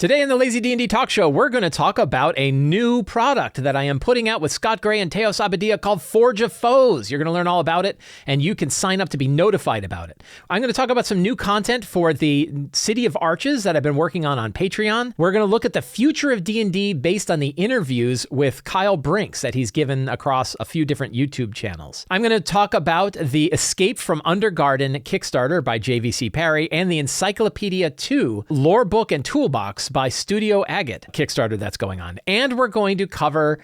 Today in the Lazy D&D Talk Show, we're going to talk about a new product that I am putting out with Scott Gray and Teos Abadia called Forge of Foes. You're going to learn all about it, and you can sign up to be notified about it. I'm going to talk about some new content for the City of Arches that I've been working on Patreon. We're going to look at the future of D&D based on the interviews with Kyle Brinks that he's given across a few different YouTube channels. I'm going to talk about the Escape from Undergarden Kickstarter by JVC Parry and the Encyclopedia 2 Lore Book and Toolbox by Studio Agate Kickstarter that's going on. And we're going to cover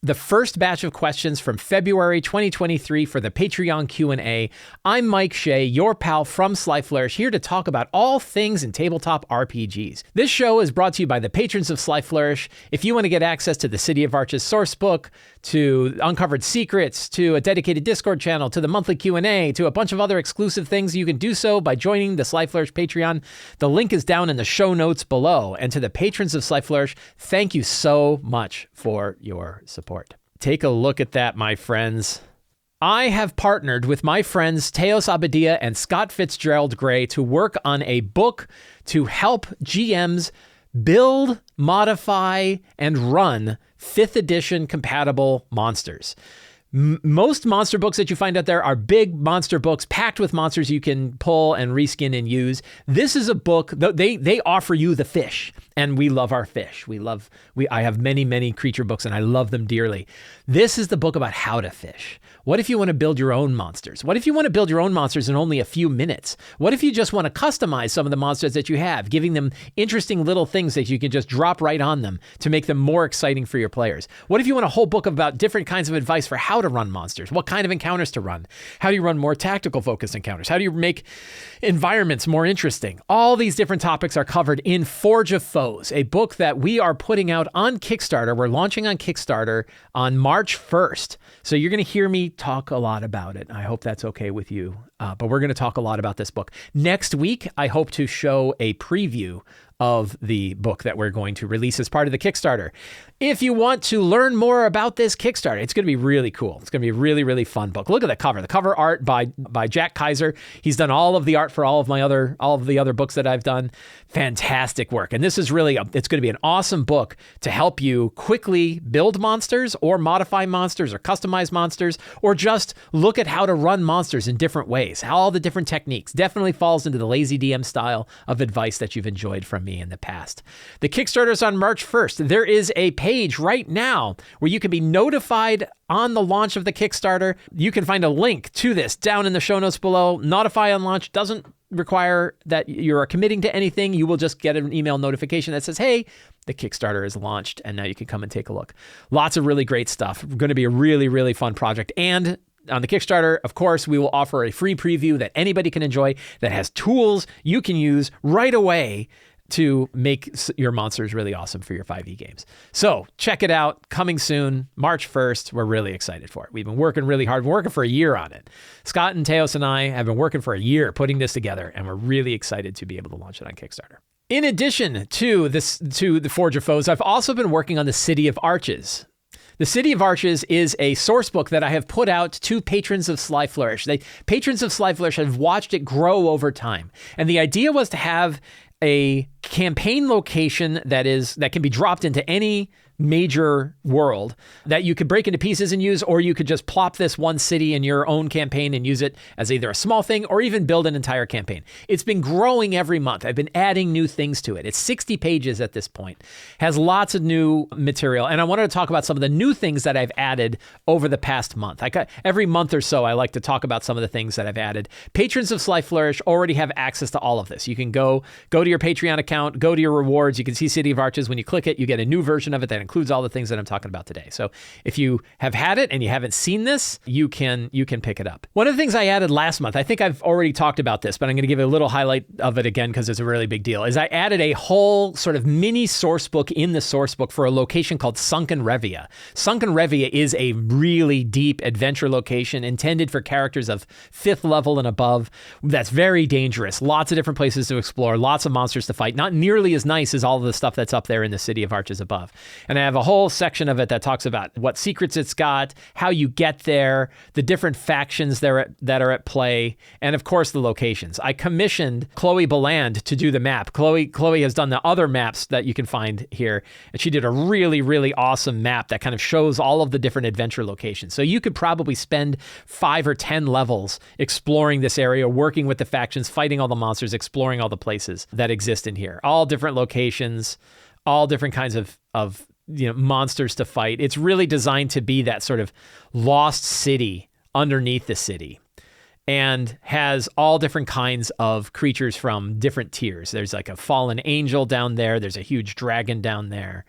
the first batch of questions from February 2023 for the Patreon Q&A. I'm Mike Shea, your pal from Sly Flourish, here to talk about all things in tabletop RPGs. This show is brought to you by the patrons of Sly Flourish. If you want to get access to the City of Arches source book, to Uncovered Secrets, to a dedicated Discord channel, to the monthly Q&A, to a bunch of other exclusive things, you can do so by joining the Sly Flourish Patreon. The link is down in the show notes below. And to the patrons of Sly Flourish, thank you so much for your support. Take a look at that, my friends. I have partnered with my friends Teos Abadia and Scott Fitzgerald Gray to work on a book to help GMs build, modify, and run 5th edition compatible monsters. Most monster books that you find out there are big monster books packed with monsters you can pull and reskin and use. This is a book, they offer you the fish, and we love our fish. I have many creature books and I love them dearly. This is the book about how to fish. What if you want to build your own monsters? What if you want to build your own monsters in only a few minutes? What if you just want to customize some of the monsters that you have, giving them interesting little things that you can just drop right on them to make them more exciting for your players? What if you want a whole book about different kinds of advice for how to run monsters? What kind of encounters to run? How do you run more tactical focused encounters? How do you make environments more interesting? All these different topics are covered in Forge of Foes, a book that we are putting out on Kickstarter. We're launching on Kickstarter on March 1st. So you're going to hear me talk a lot about it. I hope that's okay with you. But we're going to talk a lot about this book. Next week, I hope to show a preview of the book that we're going to release as part of the Kickstarter. If you want to learn more about this Kickstarter, it's going to be really cool. It's going to be a really fun book. Look at the cover. The cover art by Jack Kaiser. He's done all of the art for all of the other books that I've done. Fantastic work. And this is it's going to be an awesome book to help you quickly build monsters or modify monsters or customize monsters or just look at how to run monsters in different ways. All the different techniques. Definitely falls into the lazy DM style of advice that you've enjoyed from me in the past. The Kickstarter is on March 1st. There is a page right now where you can be notified on the launch of the Kickstarter. You can find a link to this down in the show notes below. Notify on launch doesn't require that you're committing to anything. You will just get an email notification that says, hey, the Kickstarter is launched, and now you can come and take a look. Lots of really great stuff. Going to be a really fun project. And on the Kickstarter, of course, we will offer a free preview that anybody can enjoy that has tools you can use right away to make your monsters really awesome for your 5e games. So check it out. Coming soon, March 1st. We're really excited for it. We've been working really hard. We're working for a year on it. Scott and Teos and I have been working for a year putting this together, and we're really excited to be able to launch it on Kickstarter. In addition to the Forge of Foes, I've also been working on the City of Arches. The City of Arches is a source book that I have put out to patrons of Sly Flourish. Patrons of Sly Flourish have watched it grow over time. And the idea was to have a campaign location that can be dropped into any major world that you could break into pieces and use, or you could just plop this one city in your own campaign and use it as either a small thing or even build an entire campaign. It's been growing every month. I've been adding new things to it. It's 60 pages at this point, has lots of new material. And I wanted to talk about some of the new things that I've added over the past month. Every month or so, I like to talk about some of the things that I've added. Patrons of Sly Flourish already have access to all of this. You can go to your Patreon account, go to your rewards. You can see City of Arches. When you click it, you get a new version of it that includes all the things that I'm talking about today. So if you have had it and you haven't seen this, you can pick it up. One of the things I added last month, I think I've already talked about this, but I'm going to give a little highlight of it again because it's a really big deal, is I added a whole sort of mini source book in the source book for a location called Sunken Revia. Sunken Revia is a really deep adventure location intended for characters of 5th level and above. That's very dangerous. Lots of different places to explore, lots of monsters to fight. not nearly as nice as all of the stuff that's up there in the City of Arches above. And I have a whole section of it that talks about what secrets it's got, how you get there, the different factions that are at play, and of course the locations. I commissioned Chloe Beland to do the map. Chloe has done the other maps that you can find here, and she did a really, really awesome map that kind of shows all of the different adventure locations. So you could probably spend 5 or 10 levels exploring this area, working with the factions, fighting all the monsters, exploring all the places that exist in here. All different locations, all different kinds of monsters to fight. It's really designed to be that sort of lost city underneath the city, and has all different kinds of creatures from different tiers. There's like a fallen angel down there. There's a huge dragon down there.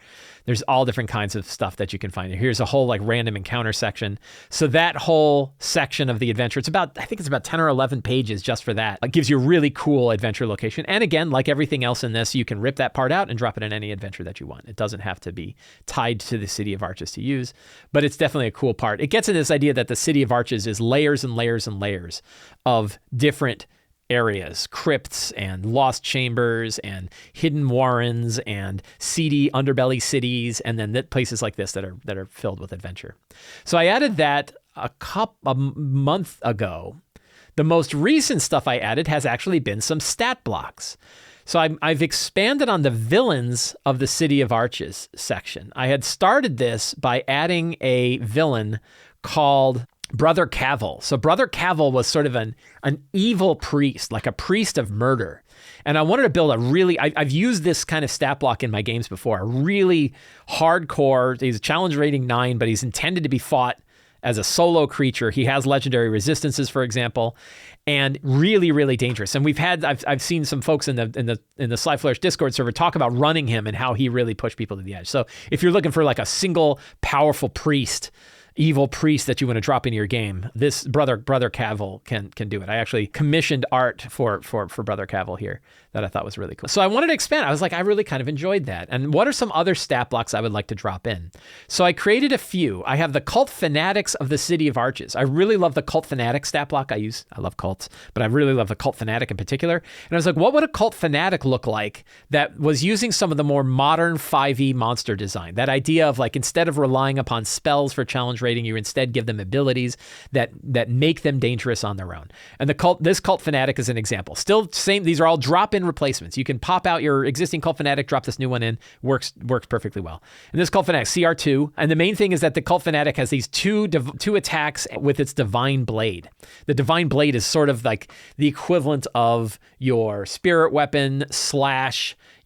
There's all different kinds of stuff that you can find. Here's a whole like random encounter section. So that whole section of the adventure, I think it's about 10 or 11 pages just for that. It gives you a really cool adventure location. And again, like everything else in this, you can rip that part out and drop it in any adventure that you want. It doesn't have to be tied to the City of Arches to use, but it's definitely a cool part. It gets into this idea that the City of Arches is layers and layers and layers of different areas, crypts and lost chambers and hidden warrens and seedy underbelly cities, and then places like this that are filled with adventure. So I added that a month ago. The most recent stuff I added has actually been some stat blocks. So I've expanded on the villains of the City of Arches section. I had started this by adding a villain called Brother Cavil. So Brother Cavil was sort of an evil priest, like a priest of murder. And I wanted to build I've used this kind of stat block in my games before, a really hardcore, he's a challenge rating 9, but he's intended to be fought as a solo creature. He has legendary resistances, for example, and really, really dangerous. And I've seen some folks in the Sly Flourish Discord server talk about running him and how he really pushed people to the edge. So if you're looking for like a single powerful evil priest that you want to drop into your game, this Brother Cavil can do it. I actually commissioned art for Brother Cavil here that I thought was really cool. So I wanted to expand. I was like, I really kind of enjoyed that. And what are some other stat blocks I would like to drop in? So I created a few. I have the cult fanatics of the City of Arches. I really love the cult fanatic stat block. I love cults, but I really love the cult fanatic in particular. And I was like, what would a cult fanatic look like that was using some of the more modern 5e monster design? That idea of like, instead of relying upon spells for challenge rating, you instead give them abilities that make them dangerous on their own. And this cult fanatic is an example. Still same, these are all drop-in replacements. You can pop out your existing cult fanatic, drop this new one in, works perfectly well. And this cult fanatic, CR2, and the main thing is that the cult fanatic has these two attacks with its divine blade. The divine blade is sort of like the equivalent of your spirit weapon /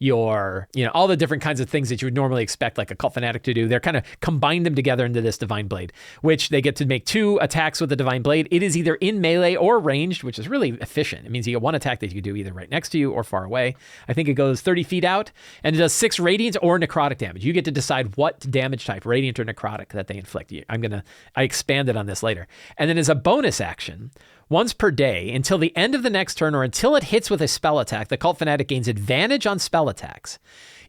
your, all the different kinds of things that you would normally expect like a cult fanatic to do. They're kind of combined them together into this divine blade, which they get to make 2 attacks with the divine blade. It is either in melee or ranged, which is really efficient. It means you get 1 attack that you can do either right next to you or far away. I think it goes 30 feet out, and it does 6 radiant or necrotic damage. You get to decide what damage type, radiant or necrotic, that they inflict. I expanded on this later. And then as a bonus action, once per day, until the end of the next turn or until it hits with a spell attack, the cult fanatic gains advantage on spell attacks.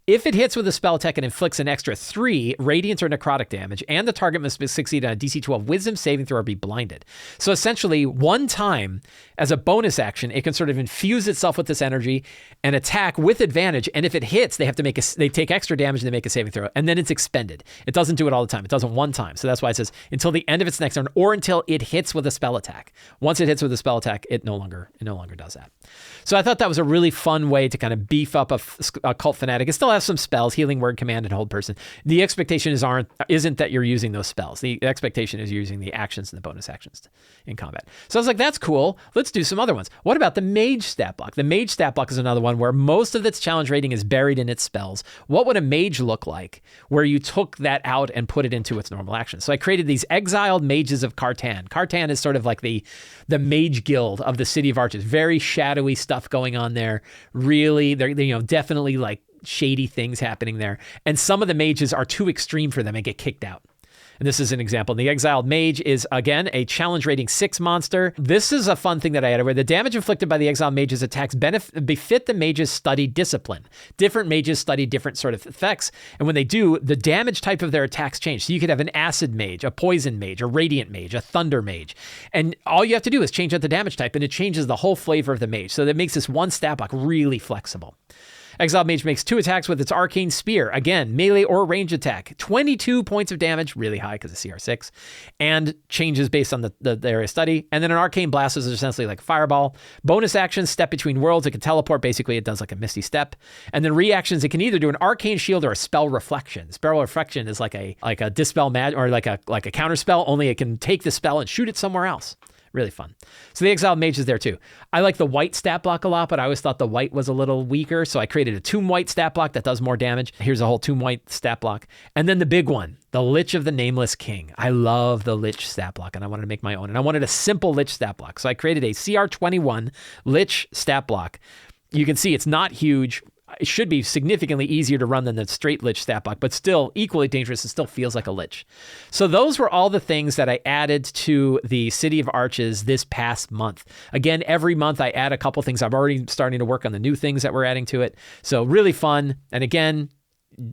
If it hits with a spell attack and inflicts an extra 3 radiant or necrotic damage, and the target must succeed on a DC 12 wisdom saving throw or be blinded. So essentially, one time, as a bonus action, it can sort of infuse itself with this energy and attack with advantage. And if it hits, they take extra damage and they make a saving throw, and then it's expended. It doesn't do it all the time. It does it one time. So that's why it says until the end of its next turn or until it hits with a spell attack. Once it hits with a spell attack, it no longer does that. So I thought that was a really fun way to kind of beef up a cult fanatic. It still has some spells, healing word, command, and hold person. The expectation isn't that you're using those spells. The expectation is you're using the actions and the bonus actions in combat. So I was like, that's cool. Let's do some other ones. What about the mage stat block? The mage stat block is another one where most of its challenge rating is buried in its spells. What would a mage look like where you took that out and put it into its normal action? So I created these exiled mages of Cartan. Cartan is sort of like the mage guild of the City of Arches. Very shadowy stuff going on there. Really, they're definitely like shady things happening there. And some of the mages are too extreme for them and get kicked out. And this is an example. The Exiled Mage is, again, a challenge rating 6 monster. This is a fun thing that I added, where the damage inflicted by the Exiled Mage's attacks befit the mage's studied discipline. Different mages study different sort of effects, and when they do, the damage type of their attacks change. So you could have an Acid Mage, a Poison Mage, a Radiant Mage, a Thunder Mage, and all you have to do is change out the damage type, and it changes the whole flavor of the mage. So that makes this one stat block really flexible. Exiled Mage makes 2 attacks with its Arcane Spear. Again, melee or range attack. 22 points of damage, really high because of CR6, and changes based on the area of study. And then an Arcane Blast is essentially like a fireball. Bonus action, Step Between Worlds. It can teleport. Basically, it does like a Misty Step. And then reactions, it can either do an Arcane Shield or a Spell Reflection. Spell Reflection is like a Dispel Magic, or like a counter spell, only it can take the spell and shoot it somewhere else. Really fun. So the Exiled Mage is there too. I like the white stat block a lot, but I always thought the white was a little weaker. So I created a Tomb White stat block that does more damage. Here's a whole Tomb White stat block. And then the big one, the Lich of the Nameless King. I love the Lich stat block, and I wanted to make my own. And I wanted a simple Lich stat block. So I created a CR21 Lich stat block. You can see it's not huge. It should be significantly easier to run than the straight Lich stat block, but still equally dangerous. It still feels like a Lich. So those were all the things that I added to the City of Arches this past month. Again, every month I add a couple things. I'm already starting to work on the new things that we're adding to it. So really fun. And again,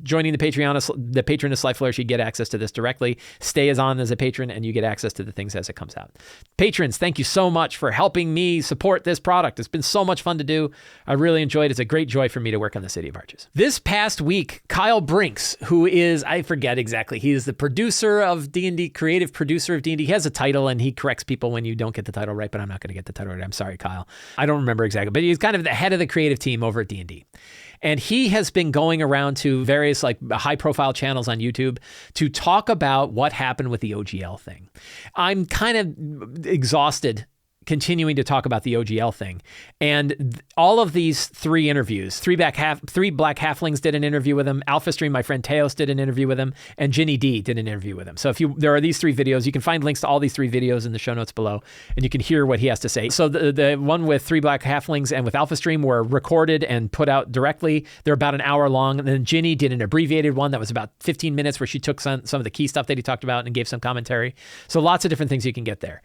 joining the patron of Sly Flourish, you get access to this directly. Stay on as a patron, and you get access to the things as it comes out. Patrons, thank you so much for helping me support this product. It's been so much fun to do. I really enjoyed it. It's a great joy for me to work on the City of Arches. This past week, Kyle Brinks, who is, I forget exactly, he is the producer of D&D, creative producer of D&D. He has a title, and he corrects people when you don't get the title right, but I'm not going to get the title right. I'm sorry, Kyle. I don't remember exactly, but he's kind of the head of the creative team over at D&D. And he has been going around to various like high profile channels on YouTube to talk about what happened with the OGL thing. I'm kind of exhausted continuing to talk about the OGL thing. And all of these 3 interviews, 3 Black Halflings did an interview with him, Alpha Stream, my friend Teos did an interview with him, and Ginny D did an interview with him. So there are these 3 videos, you can find links to all these 3 videos in the show notes below, and you can hear what he has to say. So the one with 3 Black Halflings and with Alpha Stream were recorded and put out directly. They're about an hour long. And then Ginny did an abbreviated one that was about 15 minutes where she took some of the key stuff that he talked about and gave some commentary. So lots of different things you can get there.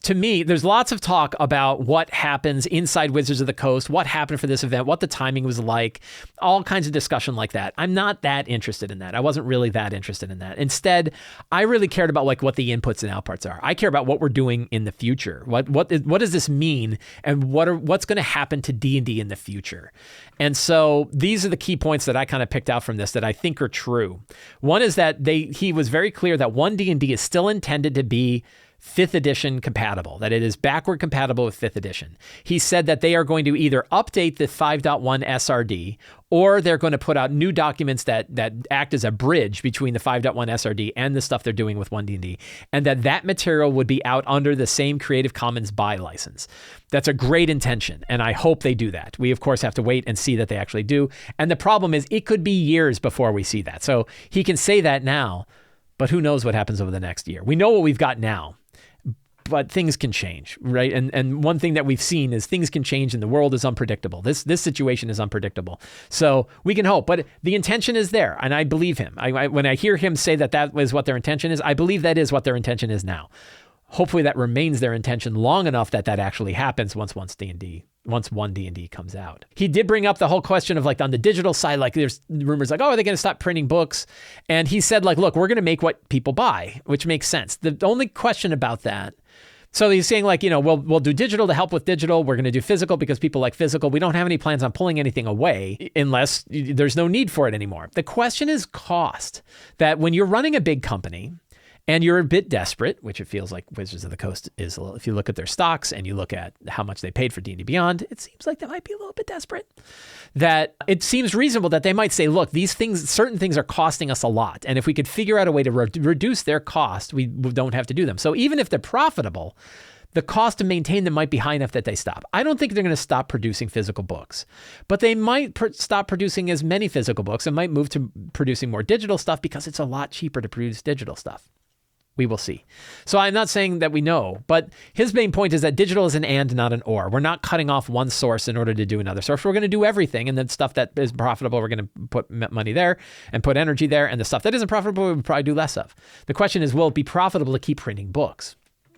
To me, there's lots of talk about what happens inside Wizards of the Coast, what happened for this event, what the timing was like, all kinds of discussion like that. I'm not that interested in that. I wasn't really that interested in that. Instead, I really cared about like what the inputs and outputs are. I care about what we're doing in the future. What does this mean, and what's going to happen to D&D in the future? And so these are the key points that I kind of picked out from this that I think are true. One is that he was very clear that 1D&D is still intended to be 5th edition compatible, that it is backward compatible with 5th edition. He said that they are going to either update the 5.1 SRD, or they're going to put out new documents that act as a bridge between the 5.1 SRD and the stuff they're doing with 1D&D, and that material would be out under the same Creative Commons BY license. That's a great intention, and I hope they do that. We, of course, have to wait and see that they actually do. And the problem is it could be years before we see that. So he can say that now, but who knows what happens over the next year. We know what we've got now, but things can change, right? And one thing that we've seen is things can change, and the world is unpredictable. This situation is unpredictable. So we can hope, but the intention is there, and I believe him. When I hear him say that was what their intention is, I believe that is what their intention is now. Hopefully that remains their intention long enough that actually happens once 1D&D comes out. He did bring up the whole question of like on the digital side, like there's rumors like, oh, are they going to stop printing books? And he said like, look, we're going to make what people buy, which makes sense. The only question about that, so he's saying like, we'll do digital to help with digital. We're going to do physical because people like physical. We don't have any plans on pulling anything away unless there's no need for it anymore. The question is cost. That when you're running a big company and you're a bit desperate, which it feels like Wizards of the Coast is a little, if you look at their stocks and you look at how much they paid for D&D Beyond, it seems like they might be a little bit desperate. That it seems reasonable that they might say, look, certain things are costing us a lot. And if we could figure out a way to reduce their cost, we don't have to do them. So even if they're profitable, the cost to maintain them might be high enough that they stop. I don't think they're going to stop producing physical books, but they might stop producing as many physical books and might move to producing more digital stuff because it's a lot cheaper to produce digital stuff. We will see. So I'm not saying that we know, but his main point is that digital is an and, not an or. We're not cutting off one source in order to do another source. We're going to do everything. And then stuff that is profitable, we're going to put money there and put energy there. And the stuff that isn't profitable, we'll probably do less of. The question is, will it be profitable to keep printing books?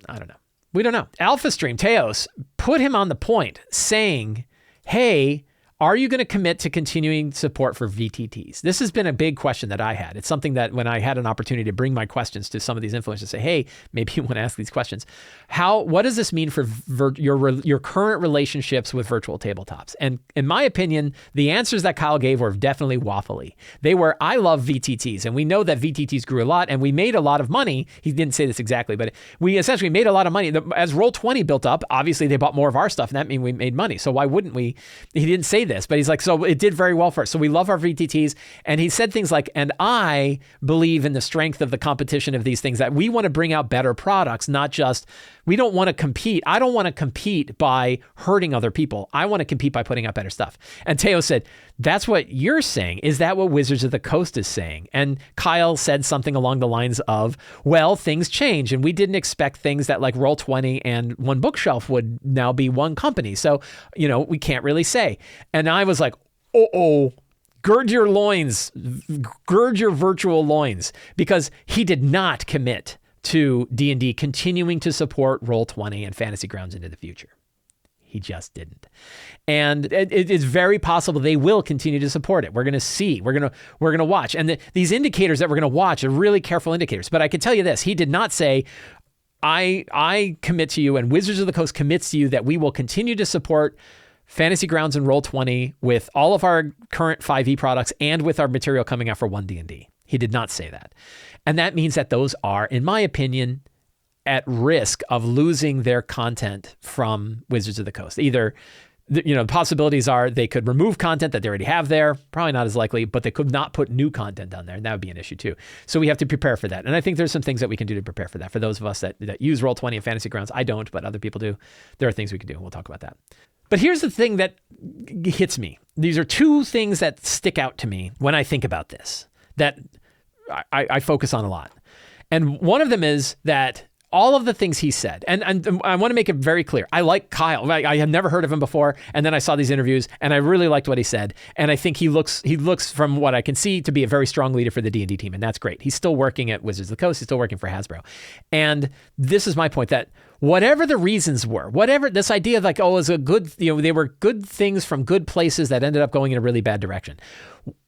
I don't know. We don't know. Alpha Stream, Teos, put him on the point saying, hey, Are you going to commit to continuing support for VTTs? This has been a big question that I had. It's something that when I had an opportunity to bring my questions to some of these influencers, say, hey, maybe you want to ask these questions. What does this mean for your current relationships with virtual tabletops? And in my opinion, the answers that Kyle gave were definitely waffly. They were, I love VTTs, and we know that VTTs grew a lot, and we made a lot of money. He didn't say this exactly, but we essentially made a lot of money. As Roll20 built up, obviously they bought more of our stuff, and that means we made money. So why wouldn't we? He didn't say this, but he's like, so it did very well for us. So we love our VTTs. And he said things like, and I believe in the strength of the competition of these things, that we want to bring out better products, not just, we don't want to compete. I don't want to compete by hurting other people. I want to compete by putting out better stuff. And Teo said, that's what you're saying. Is that what Wizards of the Coast is saying? And Kyle said something along the lines of, well, things change, and we didn't expect things that like Roll20 and One Bookshelf would now be one company. So, we can't really say. And I was like, gird your loins, gird your virtual loins, because he did not commit to D&D continuing to support Roll20 and Fantasy Grounds into the future. He just didn't. And it is very possible they will continue to support it. We're going to see. We're going to watch. And these indicators that we're going to watch are really careful indicators. But I can tell you this, he did not say, I commit to you and Wizards of the Coast commits to you that we will continue to support Fantasy Grounds and Roll20 with all of our current 5e products and with our material coming out for 1D&D. He did not say that. And that means that those are, in my opinion, at risk of losing their content from Wizards of the Coast. Either, possibilities are they could remove content that they already have there, probably not as likely, but they could not put new content on there, and that would be an issue too. So we have to prepare for that. And I think there's some things that we can do to prepare for that. For those of us that use Roll20 and Fantasy Grounds, I don't, but other people do. There are things we can do, and we'll talk about that. But here's the thing that hits me. These are two things that stick out to me when I think about this, that I focus on a lot. And one of them is that all of the things he said, and I want to make it very clear. I like Kyle. I had never heard of him before, and then I saw these interviews, and I really liked what he said. And I think he looks, from what I can see, to be a very strong leader for the D&D team, and that's great. He's still working at Wizards of the Coast. He's still working for Hasbro. And this is my point, that whatever the reasons were, whatever this idea of like, is a good, they were good things from good places that ended up going in a really bad direction.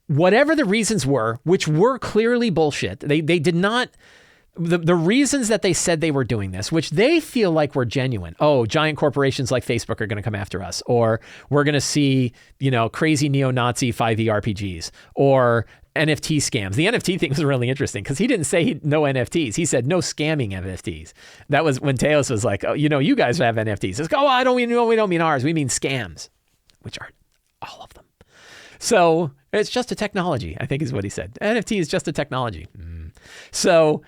Whatever the reasons were, which were clearly bullshit, they did not. The reasons that they said they were doing this, which they feel like were genuine. Giant corporations like Facebook are going to come after us, or we're going to see, crazy neo-Nazi 5e RPGs, or NFT scams. The NFT thing was really interesting because he didn't say no NFTs. He said no scamming NFTs. That was when Teos was like, you guys have NFTs. It's like, we don't mean ours. We mean scams, which are all of them. So it's just a technology, I think is what he said. NFT is just a technology. So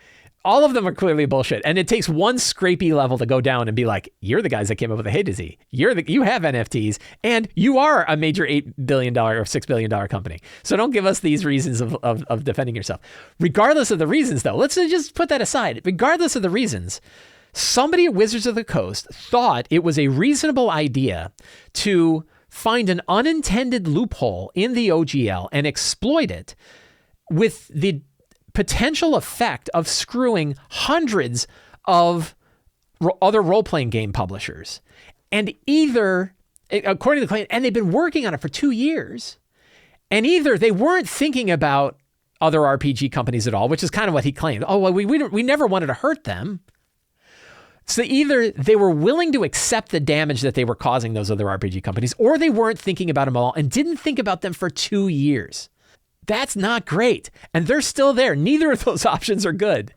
all of them are clearly bullshit. And it takes one scrapey level to go down and be like, you're the guys that came up with a hey dizzy. You have NFTs and you are a major $8 billion or $6 billion company. So don't give us these reasons of defending yourself. Regardless of the reasons though, let's just put that aside. Regardless of the reasons, somebody at Wizards of the Coast thought it was a reasonable idea to find an unintended loophole in the OGL and exploit it with the potential effect of screwing hundreds of other role-playing game publishers. And either, according to the claim, and they've been working on it for 2 years, and either they weren't thinking about other RPG companies at all, which is kind of what he claimed. We never wanted to hurt them. So either they were willing to accept the damage that they were causing those other RPG companies, or they weren't thinking about them at all and didn't think about them for 2 years. That's not great. And they're still there. Neither of those options are good.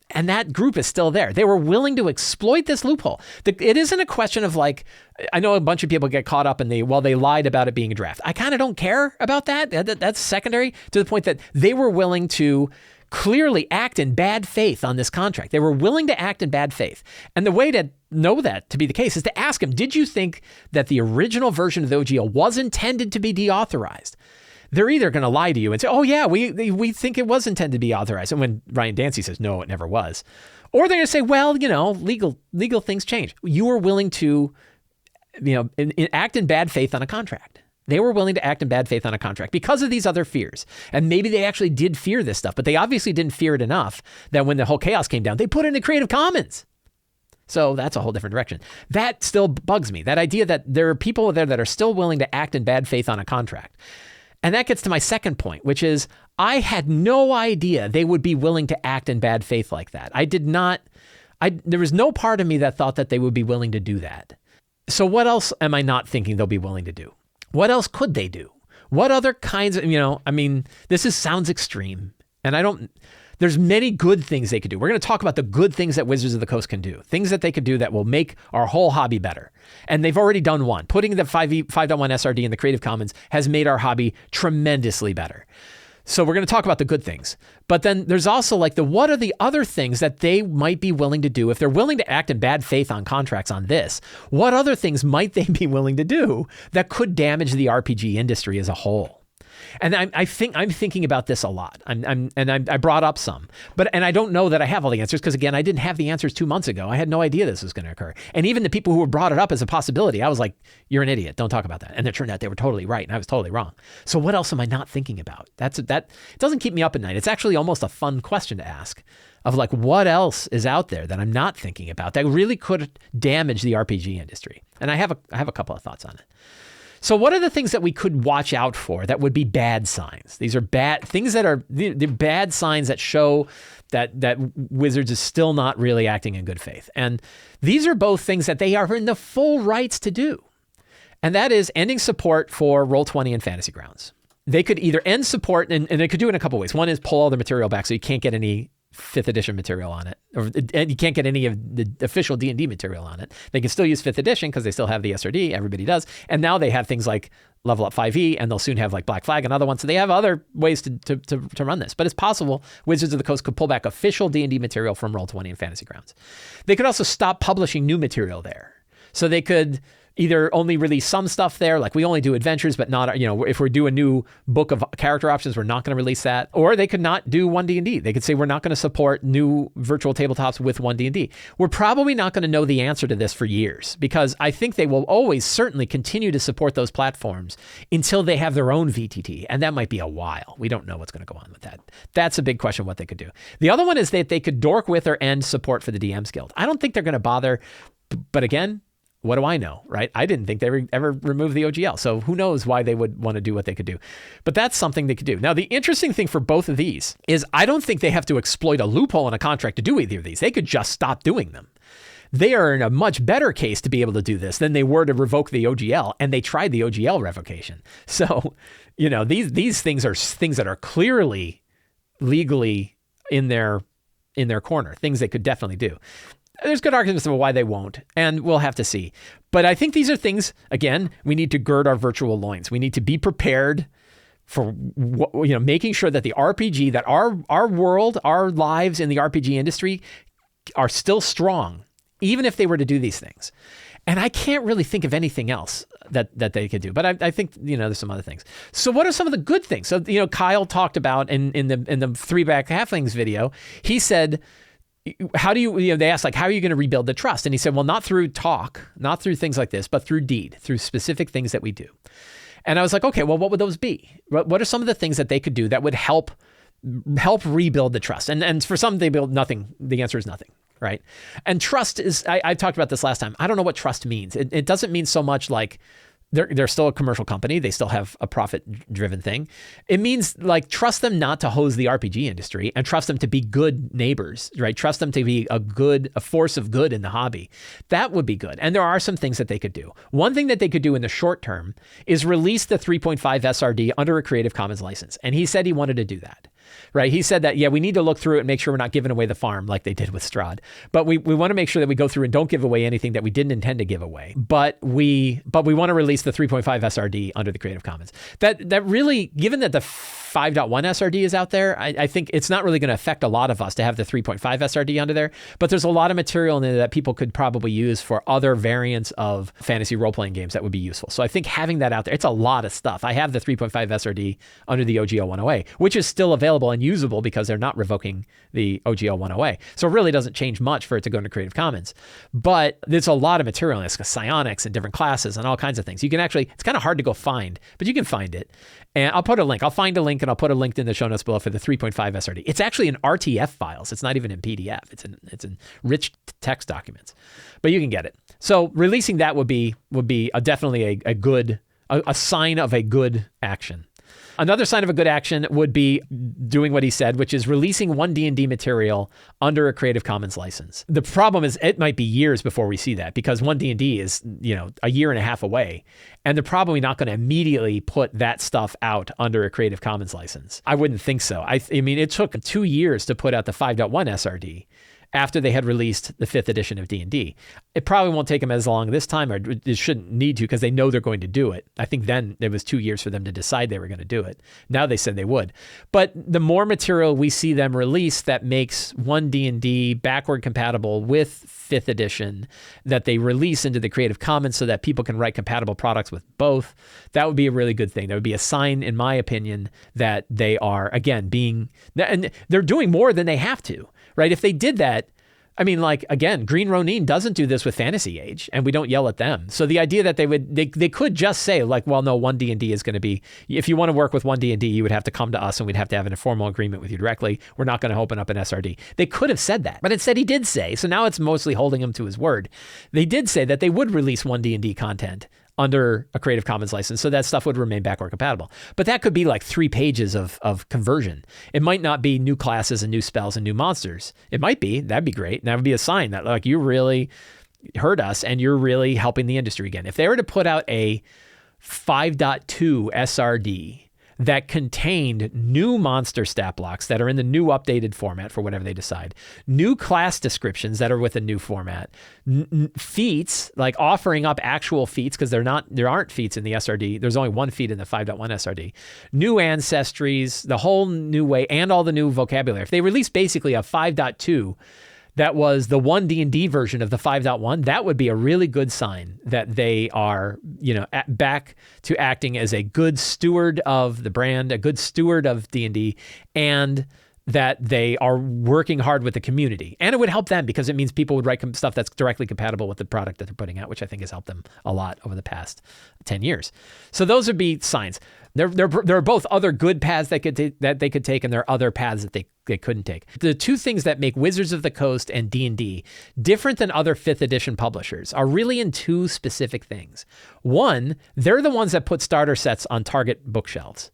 And that group is still there. They were willing to exploit this loophole. It isn't a question of like, I know a bunch of people get caught up in they lied about it being a draft. I kind of don't care about that. That's secondary to the point that they were willing to clearly act in bad faith on this contract. They were willing to act in bad faith. And the way to know that to be the case is to ask them, did you think that the original version of the OGL was intended to be deauthorized? They're either going to lie to you and say, we think it was intended to be authorized. And when Ryan Dancy says, no, it never was. Or they're going to say, legal things change. You were willing to, act in bad faith on a contract. They were willing to act in bad faith on a contract because of these other fears. And maybe they actually did fear this stuff, but they obviously didn't fear it enough that when the whole chaos came down, they put it in the Creative Commons. So that's a whole different direction. That still bugs me. That idea that there are people there that are still willing to act in bad faith on a contract. And that gets to my second point, which is I had no idea they would be willing to act in bad faith like that. There was no part of me that thought that they would be willing to do that. So what else am I not thinking they'll be willing to do? What else could they do? What other kinds of, sounds extreme. And there's many good things they could do. We're going to talk about the good things that Wizards of the Coast can do. Things that they could do that will make our whole hobby better. And they've already done one. Putting the 5.1 SRD in the Creative Commons has made our hobby tremendously better. So we're going to talk about the good things. But then there's also what are the other things that they might be willing to do? If they're willing to act in bad faith on contracts on this, what other things might they be willing to do that could damage the RPG industry as a whole? And I'm thinking about this a lot. I brought up some, and I don't know that I have all the answers because again, I didn't have the answers 2 months ago. I had no idea this was going to occur. And even the people who brought it up as a possibility, I was like, "You're an idiot. Don't talk about that." And it turned out they were totally right, and I was totally wrong. So what else am I not thinking about? That it doesn't keep me up at night. It's actually almost a fun question to ask. Of what else is out there that I'm not thinking about that really could damage the RPG industry? And I have a couple of thoughts on it. So what are the things that we could watch out for that would be bad signs? These are bad things that are the bad signs that show that Wizards is still not really acting in good faith. And these are both things that they are in the full rights to do. And that is ending support for Roll20 and Fantasy Grounds. They could either end support, and they could do it in a couple ways. One is pull all the material back so you can't get any 5th edition material on it, and you can't get any of the official D&D material on it. They can still use 5th edition because they still have the SRD, everybody does. And now they have things like Level Up 5e, and they'll soon have Black Flag and other ones. So they have other ways to run this. But it's possible Wizards of the Coast could pull back official D&D material from Roll20 and Fantasy Grounds. They could also stop publishing new material there. So they could either only release some stuff there, like we only do adventures, but not, if we do a new book of character options, we're not going to release that. Or they could not do 1D&D. They could say, we're not going to support new virtual tabletops with 1D&D. We're probably not going to know the answer to this for years, because I think they will always certainly continue to support those platforms until they have their own VTT. And that might be a while. We don't know what's going to go on with that. That's a big question, what they could do. The other one is that they could dork with or end support for the DMs Guild. I don't think they're going to bother, but again, what do I know, right? I didn't think they ever removed the OGL. So who knows why they would want to do what they could do. But that's something they could do. Now, the interesting thing for both of these is I don't think they have to exploit a loophole in a contract to do either of these. They could just stop doing them. They are in a much better case to be able to do this than they were to revoke the OGL, and they tried the OGL revocation. So, these things are things that are clearly legally in their corner, things they could definitely do. There's good arguments about why they won't, and we'll have to see. But I think these are things, again, we need to gird our virtual loins. We need to be prepared for, making sure that the RPG, that our world, our lives in the RPG industry are still strong, even if they were to do these things. And I can't really think of anything else that they could do. But I think, there's some other things. So what are some of the good things? So, Kyle talked about in the 3-back Halflings video, he said, how do you, they asked, how are you going to rebuild the trust? And he said, well, not through talk, not through things like this, but through deed, through specific things that we do. And I was like, okay, well, what would those be? What are some of the things that they could do that would help rebuild the trust? And for some, they build nothing. The answer is nothing, right? And trust is, I talked about this last time. I don't know what trust means. It doesn't mean so much like, they're still a commercial company. They still have a profit-driven thing. It means trust them not to hose the RPG industry and trust them to be good neighbors, right? Trust them to be a force of good in the hobby. That would be good. And there are some things that they could do. One thing that they could do in the short term is release the 3.5 SRD under a Creative Commons license. And he said he wanted to do that. Right. He said that, we need to look through it and make sure we're not giving away the farm like they did with Strahd. But we want to make sure that we go through and don't give away anything that we didn't intend to give away. But we want to release the 3.5 SRD under the Creative Commons. That really, given that the 5.1 SRD is out there, I think it's not really going to affect a lot of us to have the 3.5 SRD under there. But there's a lot of material in there that people could probably use for other variants of fantasy role-playing games that would be useful. So I think having that out there, it's a lot of stuff. I have the 3.5 SRD under the OGL 108, which is still available available and usable because they're not revoking the OGL 1OA. So it really doesn't change much for it to go into Creative Commons. But there's a lot of material in this, psionics and different classes and all kinds of things. You can actually, it's kind of hard to go find, but you can find it. And I'll put a link. I'll find a link and I'll put a link in the show notes below for the 3.5 SRD. It's actually in RTF files. It's not even in PDF. It's in rich text documents, but you can get it. So releasing that would be definitely a sign of a good action. Another sign of a good action would be doing what he said, which is releasing one D&D material under a Creative Commons license. The problem is it might be years before we see that because one D&D is, a year and a half away. And they're probably not going to immediately put that stuff out under a Creative Commons license. I wouldn't think so. I mean, it took 2 years to put out the 5.1 SRD. After they had released the 5th edition of D&D. It probably won't take them as long this time, or it shouldn't need to because they know they're going to do it. I think then it was 2 years for them to decide they were going to do it. Now they said they would. But the more material we see them release that makes one D&D backward compatible with 5th edition, that they release into the Creative Commons so that people can write compatible products with both, that would be a really good thing. That would be a sign, in my opinion, that they are, again, and they're doing more than they have to. Right? If they did that, I mean, again, Green Ronin doesn't do this with Fantasy Age, and we don't yell at them. So the idea that they could just say, well, no, one D&D is going to be, if you want to work with one D&D, you would have to come to us and we'd have to have an informal agreement with you directly. We're not going to open up an SRD. They could have said that, but instead he did say, so now it's mostly holding him to his word. They did say that they would release one D&D content under a Creative Commons license, so that stuff would remain backward compatible. But that could be 3 pages of conversion. It might not be new classes and new spells and new monsters. It might be. That'd be great. And that would be a sign that you really heard us and you're really helping the industry again. If they were to put out a 5.2 SRD that contained new monster stat blocks that are in the new updated format for whatever they decide, new class descriptions that are with a new format, feats, offering up actual feats, because there aren't feats in the SRD. There's only one feat in the 5.1 SRD. New ancestries, the whole new way, and all the new vocabulary. If they release basically a 5.2 that was the one D&D version of the 5.1, that would be a really good sign that they are, back to acting as a good steward of the brand, a good steward of D&D, and that they are working hard with the community. And it would help them because it means people would write stuff that's directly compatible with the product that they're putting out, which I think has helped them a lot over the past 10 years. So those would be signs. There are both other good paths that they could take, and there are other paths that they couldn't take. The two things that make Wizards of the Coast and D&D different than other 5th edition publishers are really in two specific things. One, they're the ones that put starter sets on Target bookshelves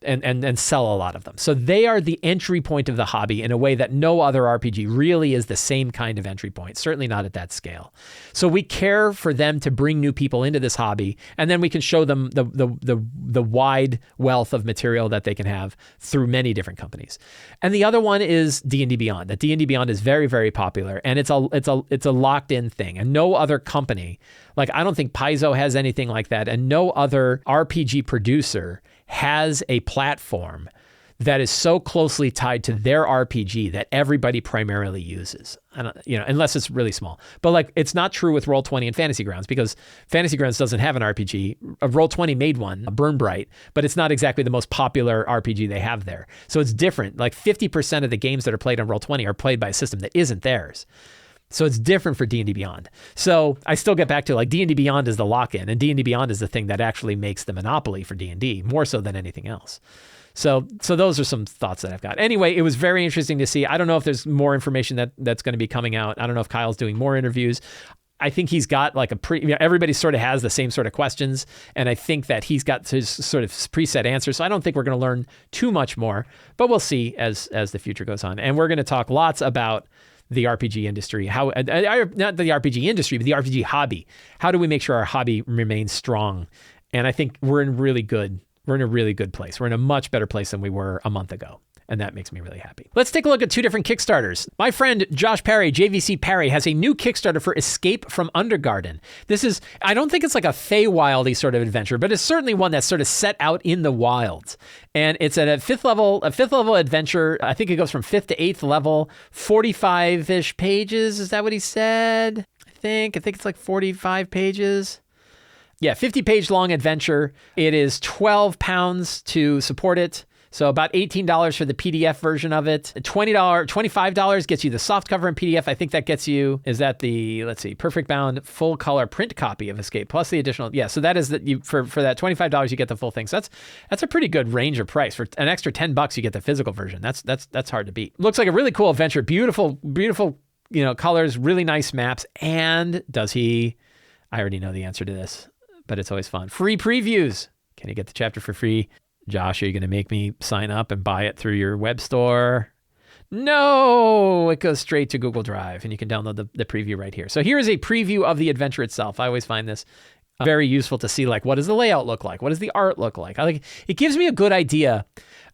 and sell a lot of them. So they are the entry point of the hobby in a way that no other RPG really is the same kind of entry point, certainly not at that scale. So we care for them to bring new people into this hobby, and then we can show them the wide wealth of material that they can have through many different companies. And the other one is D&D Beyond. That D&D Beyond is very, very popular, and it's a locked in thing, and no other company, I don't think Paizo has anything like that, and no other RPG producer has a platform that is so closely tied to their RPG that everybody primarily uses. Unless it's really small. But it's not true with Roll20 and Fantasy Grounds, because Fantasy Grounds doesn't have an RPG. Roll20 made one, Burn Bright, but it's not exactly the most popular RPG they have there. So it's different. 50% of the games that are played on Roll20 are played by a system that isn't theirs. So it's different for D&D Beyond. So I still get back to D&D Beyond is the lock-in, and D&D Beyond is the thing that actually makes the monopoly for D&D, more so than anything else. So those are some thoughts that I've got. Anyway, it was very interesting to see. I don't know if there's more information that's going to be coming out. I don't know if Kyle's doing more interviews. I think he's got everybody sort of has the same sort of questions, and I think that he's got his sort of preset answers. So I don't think we're going to learn too much more, but we'll see as the future goes on. And we're going to talk lots about the RPG industry, not the RPG industry, but the RPG hobby. How do we make sure our hobby remains strong? And I think we're in a really good place. We're in a much better place than we were a month ago. And that makes me really happy. Let's take a look at two different Kickstarters. My friend Josh Parry, JVC Parry, has a new Kickstarter for Escape from Undergarden. This is, I don't think it's like a Feywildy sort of adventure, but it's certainly one that's sort of set out in the wilds. And it's at a fifth level adventure. I think it goes from 5th to 8th level, 45-ish pages. Is that what he said? I think it's 45 pages. Yeah, 50-page long adventure. It is £12 to support it. So about $18 for the PDF version of it. $25 gets you the softcover in PDF. I think that gets you, is that the, let's see, perfect bound full color print copy of Escape plus the additional, yeah. So that is that you for that $25 you get the full thing. So that's a pretty good range of price. For an extra $10 you get the physical version. That's hard to beat. Looks like a really cool adventure. Beautiful, colors, really nice maps. And I already know the answer to this, but it's always fun. Free previews. Can you get the chapter for free? Josh, are you going to make me sign up and buy it through your web store? No, it goes straight to Google Drive and you can download the preview right here. So here is a preview of the adventure itself. I always find this very useful to see, like, what does the layout look like? What does the art look like? It gives me a good idea.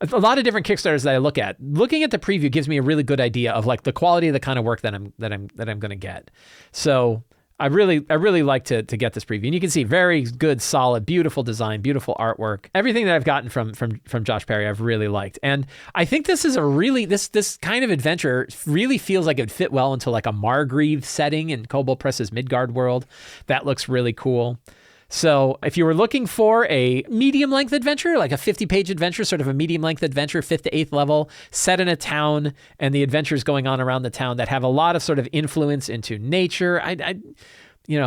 A lot of different Kickstarters that I look at, looking at the preview gives me a really good idea of like the quality of the kind of work that I'm going to get. So I really like to get this preview. And you can see very good, solid, beautiful design, beautiful artwork. Everything that I've gotten from Josh Parry, I've really liked. And I think this is this kind of adventure really feels like it would fit well into like a Margrave setting in Kobold Press's Midgard world. That looks really cool. So if you were looking for a medium-length adventure, like a 50-page adventure, sort of a medium-length adventure, 5th to 8th level, set in a town, and the adventures going on around the town that have a lot of sort of influence into nature, I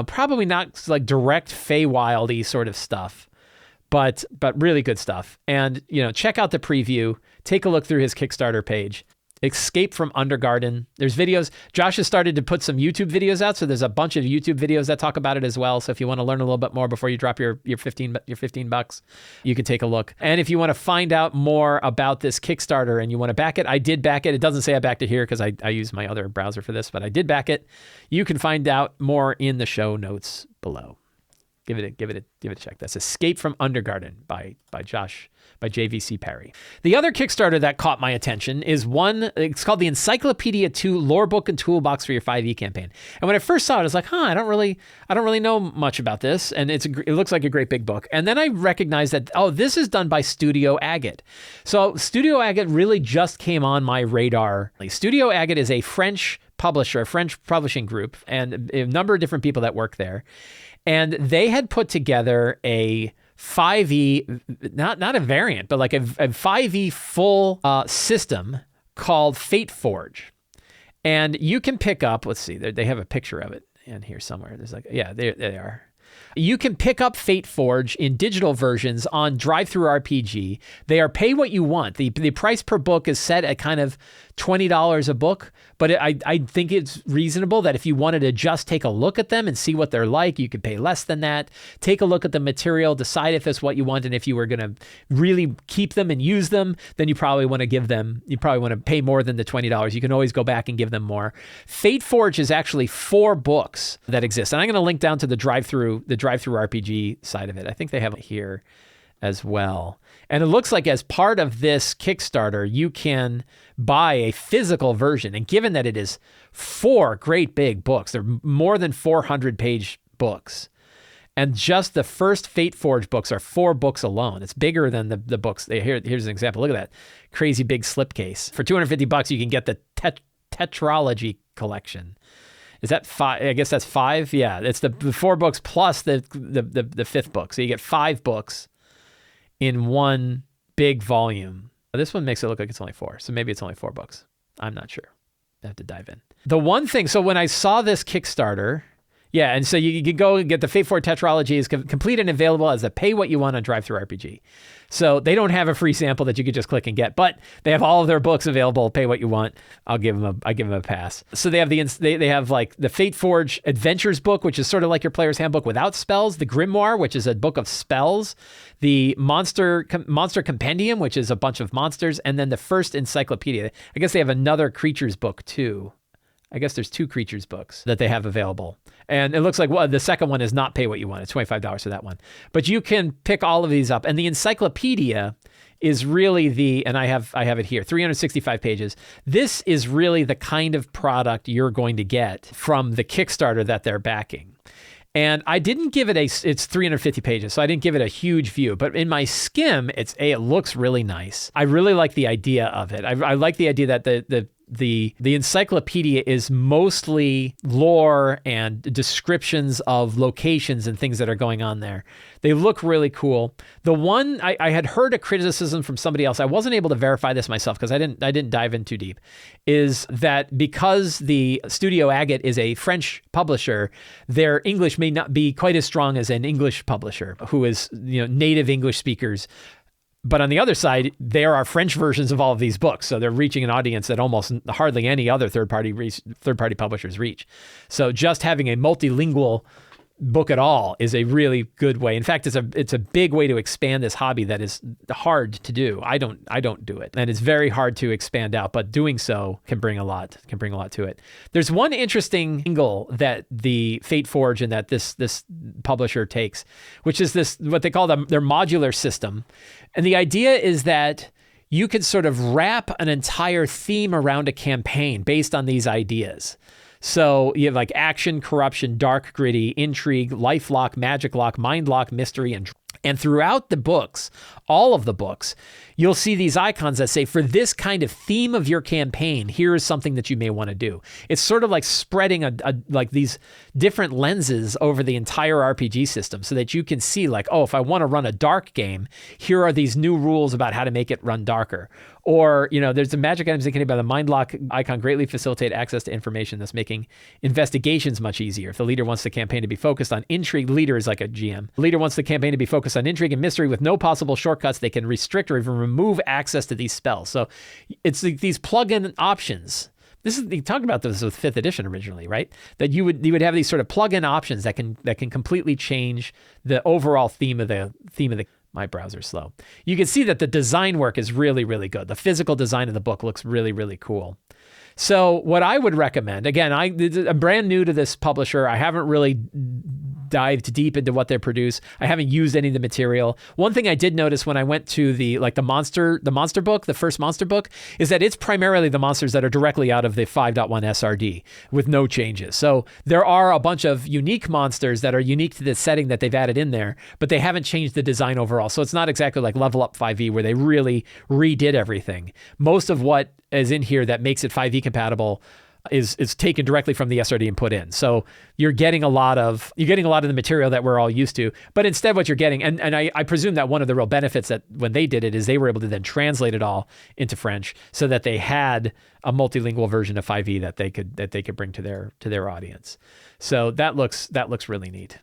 probably not like direct Feywildy sort of stuff, but really good stuff. And, check out the preview, take a look through his Kickstarter page. Escape from Undergarden. There's videos. Josh has started to put some YouTube videos out, so there's a bunch of YouTube videos that talk about it as well. So if you want to learn a little bit more before you drop your $15, you can take a look. And if you want to find out more about this Kickstarter and you want to back it, I did back it. It doesn't say I backed it here because I use my other browser for this, but I did back it. You can find out more in the show notes below. Give it a check. That's Escape from Undergarden by JVC Parry. The other Kickstarter that caught my attention is it's called the Encyclopedia 2 Lore Book and Toolbox for your 5e campaign. And when I first saw it, I was like, I don't really know much about this. And it looks like a great big book. And then I recognized that, this is done by Studio Agate. So Studio Agate really just came on my radar. Studio Agate is a French publisher, a French publishing group, and a number of different people that work there. And they had put together a 5e, not a variant, but like a 5e full system called Fate Forge. And you can pick up, let's see, they have a picture of it in here somewhere. There's there they are. You can pick up Fate Forge in digital versions on DriveThruRPG. They are pay what you want. The price per book is set at kind of $20 a book, but I think it's reasonable that if you wanted to just take a look at them and see what they're like, you could pay less than that. Take a look at the material, decide if it's what you want, and if you were going to really keep them and use them, then you probably want to pay more than the $20. You can always go back and give them more. Fate Forge is actually 4 books that exist, and I'm going to link down to the DriveThruRPG side of it. I think they have it here as well. And it looks like as part of this Kickstarter, you can buy a physical version. And given that it is 4 great big books, they're more than 400-page books. And just the first Fate Forge books are 4 books alone. It's bigger than the books. Here's an example. Look at that crazy big slipcase. For $250, you can get the Tetralogy collection. Is that 5? I guess that's 5. Yeah, it's the 4 books plus the 5th book. So you get 5 books in one big volume. This one makes it look like it's only 4. So maybe it's only 4 books. I'm not sure. I have to dive in. The one thing, so when I saw this Kickstarter, yeah, and so you can go and get the Fate Forge Tetralogy is complete and available as a pay what you want on DriveThruRPG. So they don't have a free sample that you could just click and get, but they have all of their books available. Pay what you want. I give them a pass. So they have they have like the Fate Forge Adventures book, which is sort of like your player's handbook without spells. The Grimoire, which is a book of spells. The Monster Compendium, which is a bunch of monsters, and then the first Encyclopedia. I guess they have another creatures book too. I guess there's 2 creatures books that they have available. And it looks like the second one is not pay what you want. It's $25 for that one. But you can pick all of these up. And the Encyclopedia is really and I have it here, 365 pages. This is really the kind of product you're going to get from the Kickstarter that they're backing. And I didn't give it it's 350 pages, so I didn't give it a huge view. But in my skim, it looks really nice. I really like the idea of it. I like the idea that the encyclopedia is mostly lore and descriptions of locations and things that are going on there. They look really cool. The one I had heard a criticism from somebody else, I wasn't able to verify this myself because I didn't dive in too deep, is that because the Studio Agate is a French publisher, their English may not be quite as strong as an English publisher who is, native English speakers. But on the other side, there are French versions of all of these books. So they're reaching an audience that almost hardly any other third-party publishers reach. So just having a multilingual book at all is a really good way. In fact, it's a big way to expand this hobby that is hard to do. I don't do it, and it's very hard to expand out. But doing so can bring a lot to it. There's one interesting angle that the Fate Forge and that this publisher takes, which is this what they call their modular system, and the idea is that you could sort of wrap an entire theme around a campaign based on these ideas. So you have like action, corruption, dark, gritty, intrigue, life lock, magic lock, mind lock, mystery, and throughout the books, all of the books, you'll see these icons that say, for this kind of theme of your campaign, here is something that you may want to do. It's sort of like spreading like these different lenses over the entire RPG system so that you can see like, oh, if I want to run a dark game, here are these new rules about how to make it run darker. Or, there's the magic items indicated by the mind lock icon greatly facilitate access to information, thus making investigations much easier. If the leader wants the campaign to be focused on intrigue, leader is like a GM. The leader wants the campaign to be focused on intrigue and mystery with no possible shortcuts. They can restrict or even remove access to these spells. So it's these plug-in options. They talked about this with 5th edition originally, right? That you would have these sort of plug-in options that can completely change the overall theme of the. My browser's slow. You can see that the design work is really, really good. The physical design of the book looks really, really cool. So what I would recommend, again, I'm brand new to this publisher. I haven't really dived deep into what they produce. I haven't used any of the material. One thing I did notice when I went to the monster book, the first monster book, is that it's primarily the monsters that are directly out of the 5.1 SRD with no changes. So there are a bunch of unique monsters that are unique to the setting that they've added in there, but they haven't changed the design overall. So it's not exactly like Level Up 5e where they really redid everything. Most of what is in here that makes it 5e compatible is taken directly from the SRD and put in. So you're getting a lot of the material that we're all used to, but instead what you're getting, and I presume that one of the real benefits that when they did it is they were able to then translate it all into French so that they had a multilingual version of 5e that they could bring to their audience. So that looks really neat.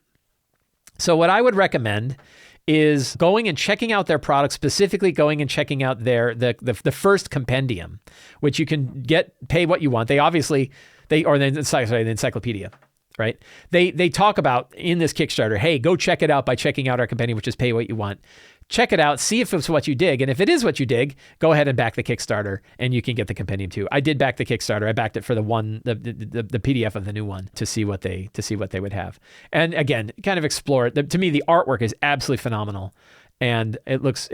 So what I would recommend is going and checking out their products, specifically going and checking out the first compendium, which you can pay what you want. The encyclopedia, right? They talk about in this Kickstarter, hey, go check it out by checking out our compendium, which is pay what you want. Check it out, see if it's what you dig. And if it is what you dig, go ahead and back the Kickstarter and you can get the compendium too. I did back the Kickstarter. I backed it for the PDF of the new one to see what they would have. And again, kind of explore it. To me, the artwork is absolutely phenomenal. And it looks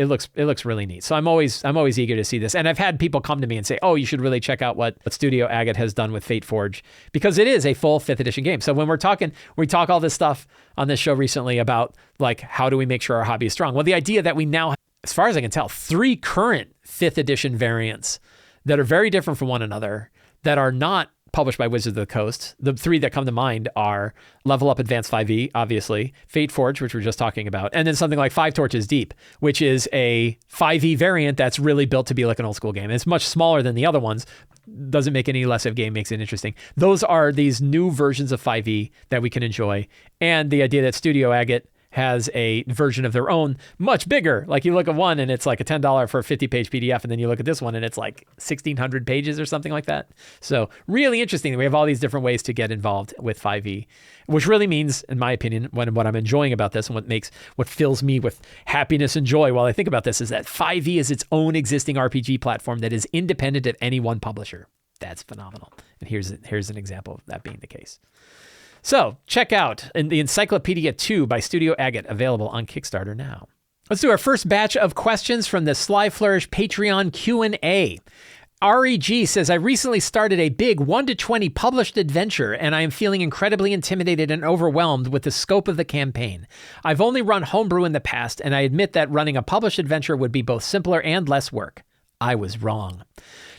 really neat. So I'm always eager to see this. And I've had people come to me and say, "Oh, you should really check out what Studio Agate has done with Fate Forge," because it is a full 5th edition game. So when we talk all this stuff on this show recently about like how do we make sure our hobby is strong? Well, the idea that we now have, as far as I can tell, 3 current 5th edition variants that are very different from one another that are not published by Wizards of the Coast. The 3 that come to mind are Level Up Advanced 5e, obviously, Fate Forge, which we were just talking about, and then something like 5 Torches Deep, which is a 5e variant that's really built to be like an old school game. It's much smaller than the other ones. Doesn't make any less of a game, makes it interesting. Those are these new versions of 5e that we can enjoy. And the idea that Studio Agate has a version of their own, much bigger. Like you look at one and it's like a $10 for a 50-page PDF, and then you look at this one and it's like 1,600 pages or something like that. So really interesting. We have all these different ways to get involved with 5e, which really means, in my opinion, what I'm enjoying about this and what fills me with happiness and joy while I think about this is that 5e is its own existing RPG platform that is independent of any one publisher. That's phenomenal. And here's an example of that being the case. So check out the Encyclopedia 2 by Studio Agate, available on Kickstarter now. Let's do our first batch of questions from the Sly Flourish Patreon Q&A. REG says, I recently started a big 1 to 20 published adventure, and I am feeling incredibly intimidated and overwhelmed with the scope of the campaign. I've only run homebrew in the past, and I admit that running a published adventure would be both simpler and less work. I was wrong.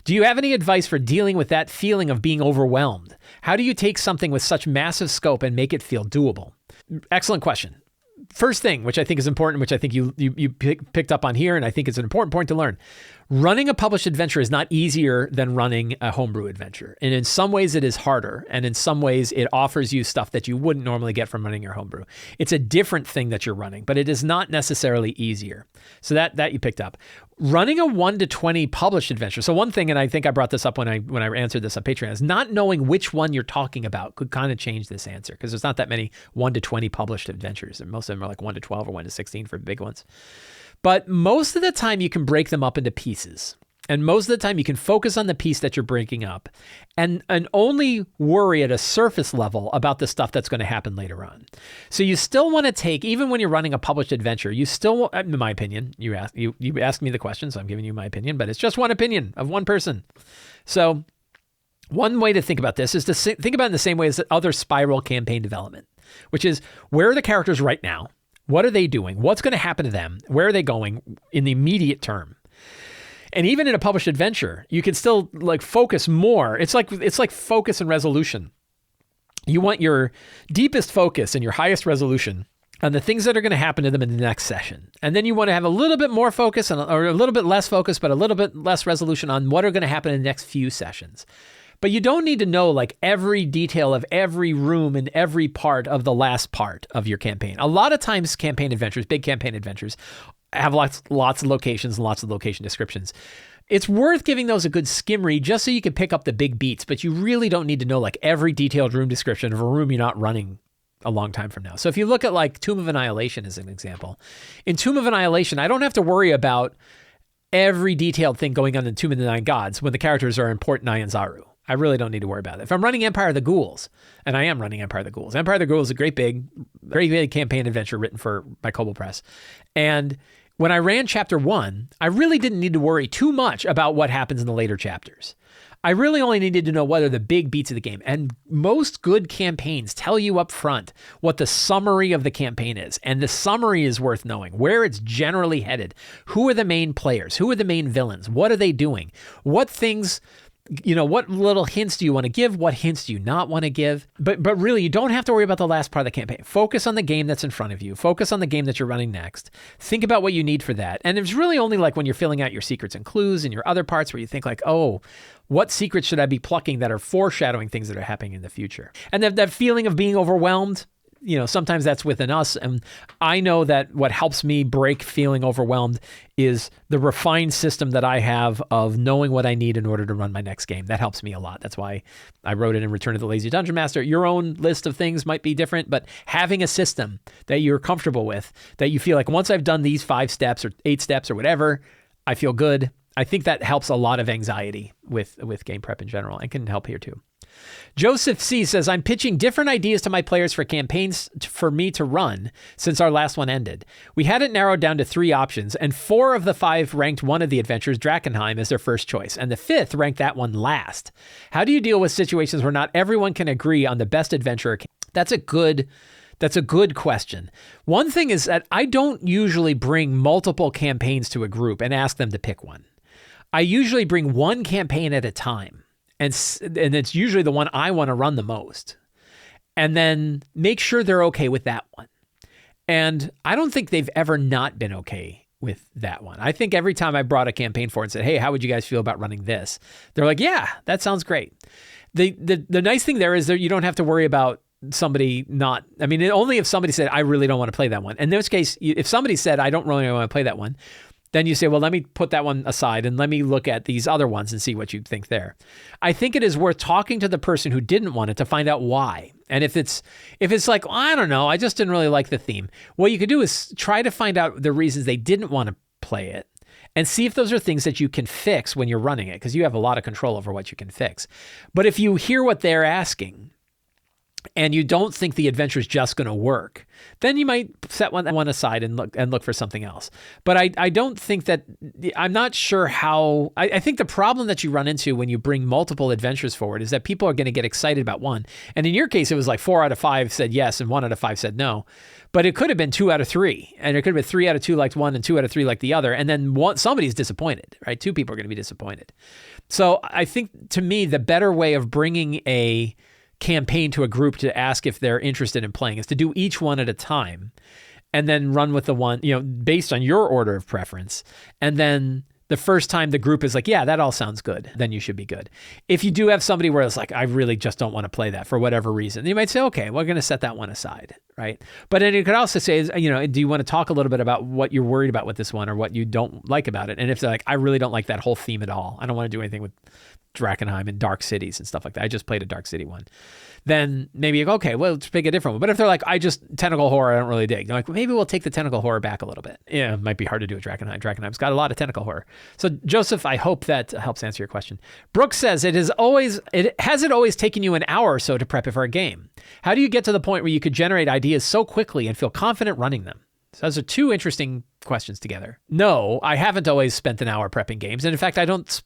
Do you have any advice for dealing with that feeling of being overwhelmed? How do you take something with such massive scope and make it feel doable? Excellent question. First thing, which I think is important, which I think you picked up on here, and I think it's an important point to learn. Running a published adventure is not easier than running a homebrew adventure. And in some ways it is harder. And in some ways it offers you stuff that you wouldn't normally get from running your homebrew. It's a different thing that you're running, but it is not necessarily easier. So that you picked up. Running a 1 to 20 published adventure. So one thing, and I think I brought this up when I answered this on Patreon, is not knowing which one you're talking about could kind of change this answer, because there's not that many 1 to 20 published adventures. And most of them are like 1 to 12 or 1 to 16 for big ones. But most of the time you can break them up into pieces. And most of the time you can focus on the piece that you're breaking up and only worry at a surface level about the stuff that's going to happen later on. So you still want to take, even when you're running a published adventure, you still, in my opinion, you asked me the question, so I'm giving you my opinion, but it's just one opinion of one person. So one way to think about this is to think about it in the same way as other spiral campaign development, which is, where are the characters right now? What are they doing? What's going to happen to them? Where are they going in the immediate term? And even in a published adventure, you can still like focus more. It's like focus and resolution. You want your deepest focus and your highest resolution on the things that are going to happen to them in the next session. And then you want to have a little bit more focus or a little bit less focus, but a little bit less resolution on what are going to happen in the next few sessions. But you don't need to know like every detail of every room and every part of the last part of your campaign. A lot of times campaign adventures, big campaign adventures, have lots of locations and lots of location descriptions. It's worth giving those a good skim read just so you can pick up the big beats, but you really don't need to know like every detailed room description of a room you're not running a long time from now. So if you look at like Tomb of Annihilation as an example, in Tomb of Annihilation, I don't have to worry about every detailed thing going on in Tomb of the Nine Gods when the characters are in Port Nyanzaru. I really don't need to worry about it. If I'm running Empire of the Ghouls, and I am running Empire of the Ghouls, Empire of the Ghouls is a great big campaign adventure written by Kobold Press. And when I ran chapter 1, I really didn't need to worry too much about what happens in the later chapters. I really only needed to know what are the big beats of the game. And most good campaigns tell you up front what the summary of the campaign is. And the summary is worth knowing, where it's generally headed. Who are the main players? Who are the main villains? What are they doing? What things... what little hints do you want to give? What hints do you not want to give? But really, you don't have to worry about the last part of the campaign. Focus on the game that's in front of you. Focus on the game that you're running next. Think about what you need for that. And it's really only like when you're filling out your secrets and clues and your other parts where you think like, oh, what secrets should I be plucking that are foreshadowing things that are happening in the future? And that feeling of being overwhelmed, sometimes that's within us. And I know that what helps me break feeling overwhelmed is the refined system that I have of knowing what I need in order to run my next game. That helps me a lot. That's why I wrote it in Return of the Lazy Dungeon Master. Your own list of things might be different, but having a system that you're comfortable with, that you feel like once I've done these 5 steps or 8 steps or whatever, I feel good. I think that helps a lot of anxiety with game prep in general, and can help here too. Joseph C. says, I'm pitching different ideas to my players for campaigns for me to run since our last one ended. We had it narrowed down to 3 options, and 4 of the 5 ranked one of the adventures, Drakkenheim, as their first choice, and the 5th ranked that one last. How do you deal with situations where not everyone can agree on the best adventure? That's a good question. One thing is that I don't usually bring multiple campaigns to a group and ask them to pick one. I usually bring one campaign at a time. And it's usually the one I want to run the most. And then make sure they're okay with that one. And I don't think they've ever not been okay with that one. I think every time I brought a campaign forward and said, hey, how would you guys feel about running this? They're like, yeah, that sounds great. The nice thing there is that you don't have to worry about somebody not, only if somebody said, I really don't want to play that one. In this case, if somebody said, I don't really want to play that one, then you say, well, let me put that one aside and let me look at these other ones and see what you think there. I think it is worth talking to the person who didn't want it to find out why. And if it's like, well, I don't know, I just didn't really like the theme. What you could do is try to find out the reasons they didn't want to play it and see if those are things that you can fix when you're running it, because you have a lot of control over what you can fix. But if you hear what they're asking, and you don't think the adventure is just going to work, then you might set one aside and look for something else. But I don't think that, I'm not sure how, I think the problem that you run into when you bring multiple adventures forward is that people are going to get excited about one. And in your case, it was like 4 out of 5 said yes and 1 out of 5 said no. But it could have been 2 out of 3, and it could have been 3 out of 2 liked one and 2 out of 3 liked the other. And then somebody's disappointed, right? 2 people are going to be disappointed. So I think, to me, the better way of bringing a campaign to a group to ask if they're interested in playing is to do each one at a time and then run with the one, based on your order of preference. And then the first time the group is like, yeah, that all sounds good, then you should be good. If you do have somebody where it's like, I really just don't want to play that for whatever reason, you might say, okay, we're going to set that one aside, right? But then you could also say, do you want to talk a little bit about what you're worried about with this one or what you don't like about it? And if they're like, I really don't like that whole theme at all, I don't want to do anything with Drakenheim and Dark Cities and stuff like that, I just played a Dark City one, then maybe you go, okay, well, let's pick a different one. But if they're like, tentacle horror, I don't really dig, they're like, well, maybe we'll take the tentacle horror back a little bit. Yeah, it might be hard to do with Drakenheim. Drakenheim's got a lot of tentacle horror. So Joseph, I hope that helps answer your question. Brooks says, has it always taken you an hour or so to prep it for a game? How do you get to the point where you could generate ideas so quickly and feel confident running them? So those are 2 interesting questions together. No, I haven't always spent an hour prepping games. And in fact,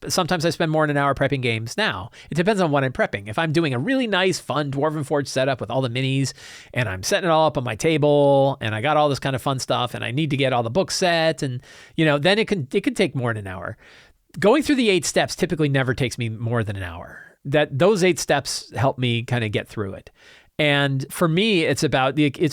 sometimes I spend more than an hour prepping games now. It depends on what I'm prepping. If I'm doing a really nice, fun Dwarven Forge setup with all the minis, and I'm setting it all up on my table, and I got all this kind of fun stuff, and I need to get all the books set, and then it can take more than an hour. Going through the 8 steps typically never takes me more than an hour. Those 8 steps help me kind of get through it. And for me, it's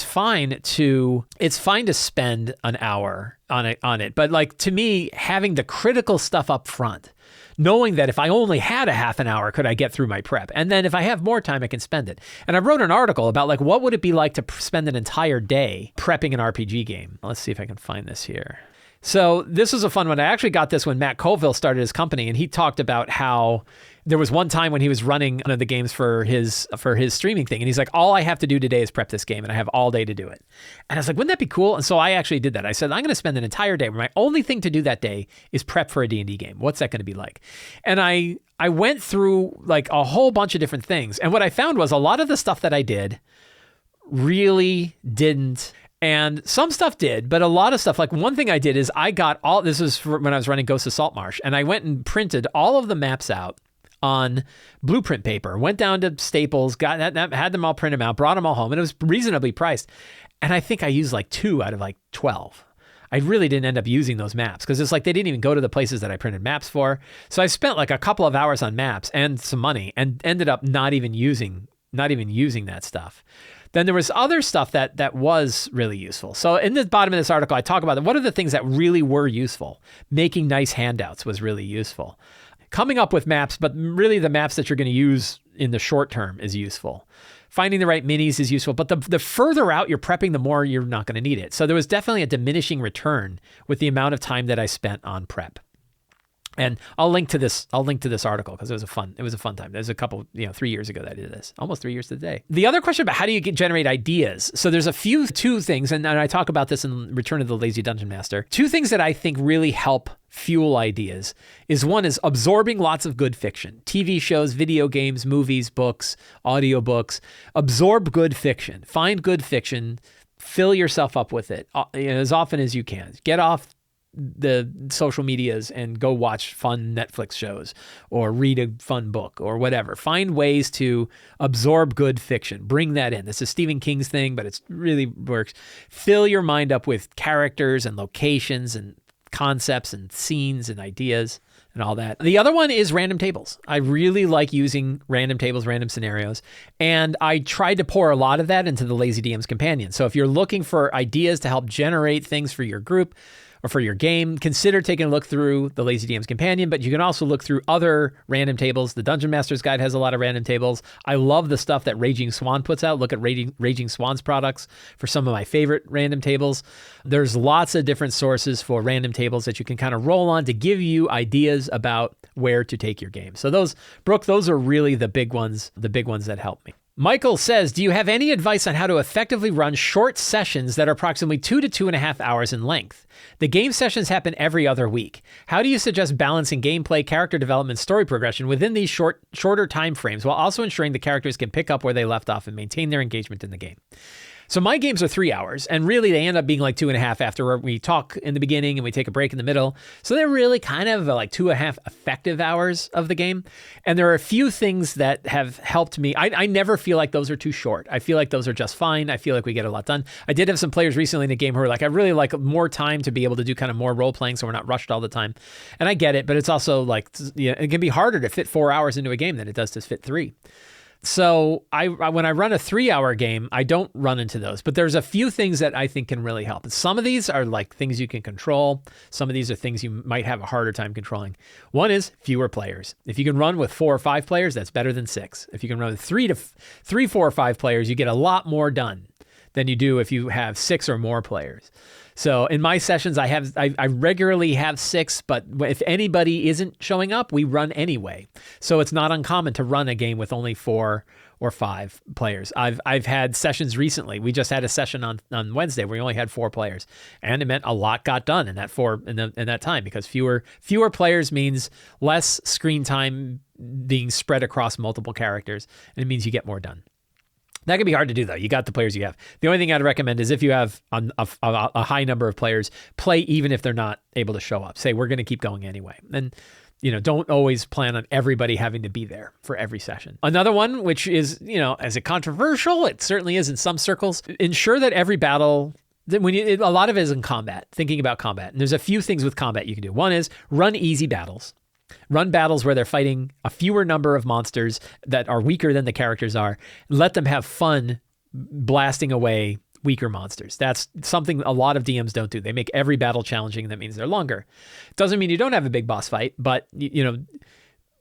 fine to spend an hour on it. But to me, having the critical stuff up front, knowing that if I only had a half an hour, could I get through my prep? And then if I have more time, I can spend it. And I wrote an article about what would it be like to spend an entire day prepping an RPG game. Let's see if I can find this here. So this was a fun one. I actually got this when Matt Colville started his company, and he talked about how there was one time when he was running one of the games for his streaming thing, and he's like, all I have to do today is prep this game, and I have all day to do it. And I was like, wouldn't that be cool? And so I actually did that. I said, I'm going to spend an entire day where my only thing to do that day is prep for a D&D game. What's that going to be like? And I went through a whole bunch of different things, and what I found was a lot of the stuff that I did really didn't. And some stuff did, but a lot of stuff, one thing I did is this was when I was running Ghosts of Saltmarsh, and I went and printed all of the maps out on blueprint paper, went down to Staples, had them all printed out, brought them all home, and it was reasonably priced. And I think I used 2 out of 12. I really didn't end up using those maps because it's they didn't even go to the places that I printed maps for. So I spent a couple of hours on maps and some money and ended up not even using that stuff. Then there was other stuff that was really useful. So in the bottom of this article, I talk about what are the things that really were useful. Making nice handouts was really useful. Coming up with maps, but really the maps that you're going to use in the short term is useful. Finding the right minis is useful, but the further out you're prepping, the more you're not going to need it. So there was definitely a diminishing return with the amount of time that I spent on prep. And I'll link to this article because it was a fun time. There's a couple, 3 years ago that I did this, almost 3 years to the day. The other question about how do you generate ideas? So there's two things, and I talk about this in Return of the Lazy Dungeon Master. 2 things that I think really help fuel ideas one is absorbing lots of good fiction, TV shows, video games, movies, books, audiobooks. Absorb good fiction, find good fiction, fill yourself up with it as often as you can. Get off the social medias and go watch fun Netflix shows or read a fun book or whatever. Find ways to absorb good fiction. Bring that in. This is Stephen King's thing, but it really works. Fill your mind up with characters and locations and concepts and scenes and ideas and all that. The other one is random tables. I really like using random tables, random scenarios, and I tried to pour a lot of that into the Lazy DM's Companion. So if you're looking for ideas to help generate things for your group or for your game, consider taking a look through the Lazy DM's Companion, but you can also look through other random tables. The Dungeon Master's Guide has a lot of random tables. I love the stuff that Raging Swan puts out. Look at Raging Swan's products for some of my favorite random tables. There's lots of different sources for random tables that you can kind of roll on to give you ideas about where to take your game. So those are really the big ones that help me. Michael says, do you have any advice on how to effectively run short sessions that are approximately 2 to 2.5 hours in length? The game sessions happen every other week. How do you suggest balancing gameplay, character development, story progression within these shorter time frames while also ensuring the characters can pick up where they left off and maintain their engagement in the game? So my games are 3 hours, and really they end up being like 2.5 after we talk in the beginning and we take a break in the middle. So they're really kind of like 2.5 effective hours of the game. And there are a few things that have helped me. I never feel like those are too short. I feel like those are just fine. I feel like we get a lot done. I did have some players recently in the game who were like, I really like more time to be able to do kind of more role playing so we're not rushed all the time. And I get it, but it's also like, it can be harder to fit 4 hours into a game than it does to fit 3. So when I run a 3-hour game, I don't run into those, but there's a few things that I think can really help. And some of these are like things you can control. Some of these are things you might have a harder time controlling. One is fewer players. If you can run with 4 or 5 players, that's better than 6. If you can run with 3, 4, or 5 players, you get a lot more done than you do if you have 6 or more players. So in my sessions, I regularly have 6, but if anybody isn't showing up, we run anyway. So it's not uncommon to run a game with only 4 or 5 players. I've had sessions recently. We just had a session on Wednesday where we only had 4 players, and it meant a lot got done in that time because fewer players means less screen time being spread across multiple characters, and it means you get more done. That can be hard to do, though. You got the players you have. The only thing I'd recommend is if you have a high number of players, play even if they're not able to show up. Say, we're going to keep going anyway. And, don't always plan on everybody having to be there for every session. Another one, which is, as a controversial, it certainly is in some circles, ensure that every battle... a lot of it is in combat, thinking about combat. And there's a few things with combat you can do. One is run easy battles. Run battles where they're fighting a fewer number of monsters that are weaker than the characters are. Let them have fun blasting away weaker monsters. That's something a lot of DMs don't do. They make every battle challenging, and that means they're longer. Doesn't mean you don't have a big boss fight, but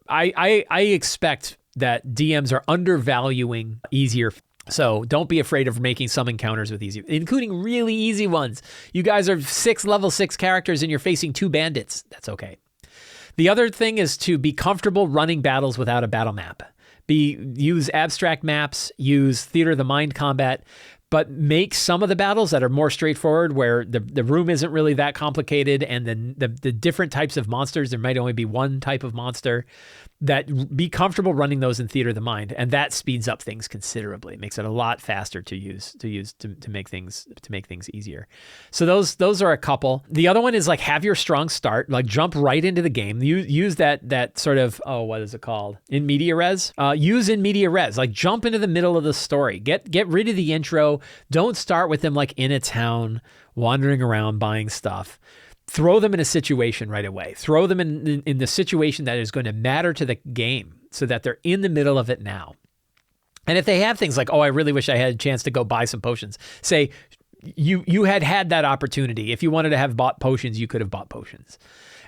I expect that DMs are undervaluing easier. So don't be afraid of making some encounters with easy, including really easy ones. You guys are level 6 characters and you're facing 2 bandits. That's okay. The other thing is to be comfortable running battles without a battle map. Use abstract maps, use theater of the mind combat, but make some of the battles that are more straightforward where the room isn't really that complicated and then the different types of monsters, there might only be one type of monster, that be comfortable running those in theater of the mind, and that speeds up things considerably. It makes it a lot faster to make things easier. So those are a couple. The other one is like have your strong start, like jump right into the game. Use that sort of what is it called? In media res. Use in media res. Like jump into the middle of the story. Get rid of the intro. Don't start with them like in a town wandering around buying stuff. Throw them in a situation right away. Throw them in the situation that is going to matter to the game so that they're in the middle of it now. And if they have things like, I really wish I had a chance to go buy some potions, say you had that opportunity. If you wanted to have bought potions, you could have bought potions.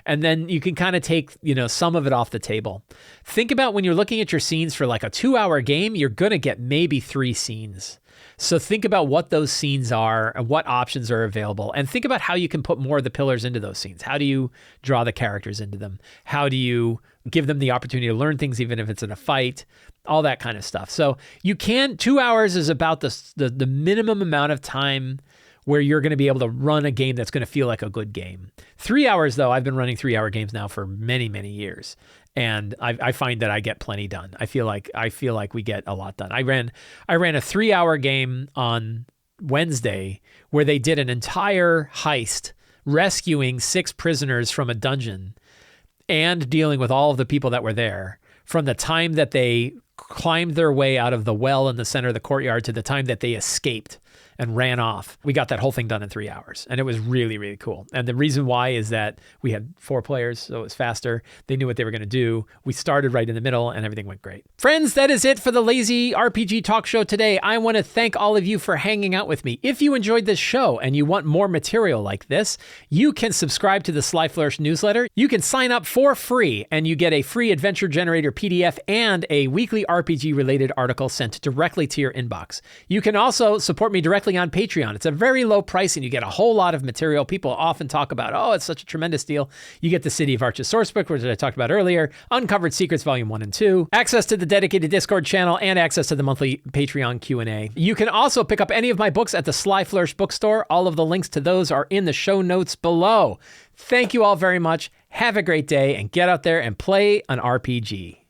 And then you can kind of take, some of it off the table. Think about when you're looking at your scenes for like a 2-hour game, you're going to get maybe 3 scenes. So think about what those scenes are and what options are available, and think about how you can put more of the pillars into those scenes. How do you draw the characters into them? How do you give them the opportunity to learn things even if it's in a fight? All that kind of stuff. So 2 hours is about the minimum amount of time where you're going to be able to run a game that's going to feel like a good game. 3 hours, though, I've been running 3-hour games now for many, many years. And I find that I get plenty done. I feel like we get a lot done. I ran a 3-hour game on Wednesday where they did an entire heist, rescuing 6 prisoners from a dungeon and dealing with all of the people that were there from the time that they climbed their way out of the well in the center of the courtyard to the time that they escaped and ran off. We got that whole thing done in 3 hours, and it was really, really cool. And the reason why is that we had 4 players, so it was faster. They knew what they were going to do. We started right in the middle, and everything went great. Friends, that is it for the Lazy RPG Talk Show today. I want to thank all of you for hanging out with me. If you enjoyed this show and you want more material like this, you can subscribe to the Sly Flourish newsletter. You can sign up for free, and you get a free Adventure Generator PDF and a weekly RPG-related article sent directly to your inbox. You can also support me directly on Patreon. It's a very low price and you get a whole lot of material. People often talk about, oh, it's such a tremendous deal. You get the City of Arches sourcebook, which I talked about earlier, Uncovered Secrets Volume 1 and 2, access to the dedicated Discord channel, and access to the monthly Patreon Q&A. You can also pick up any of my books at the Sly Flourish bookstore. All of the links to those are in the show notes below. Thank you all very much. Have a great day and get out there and play an RPG.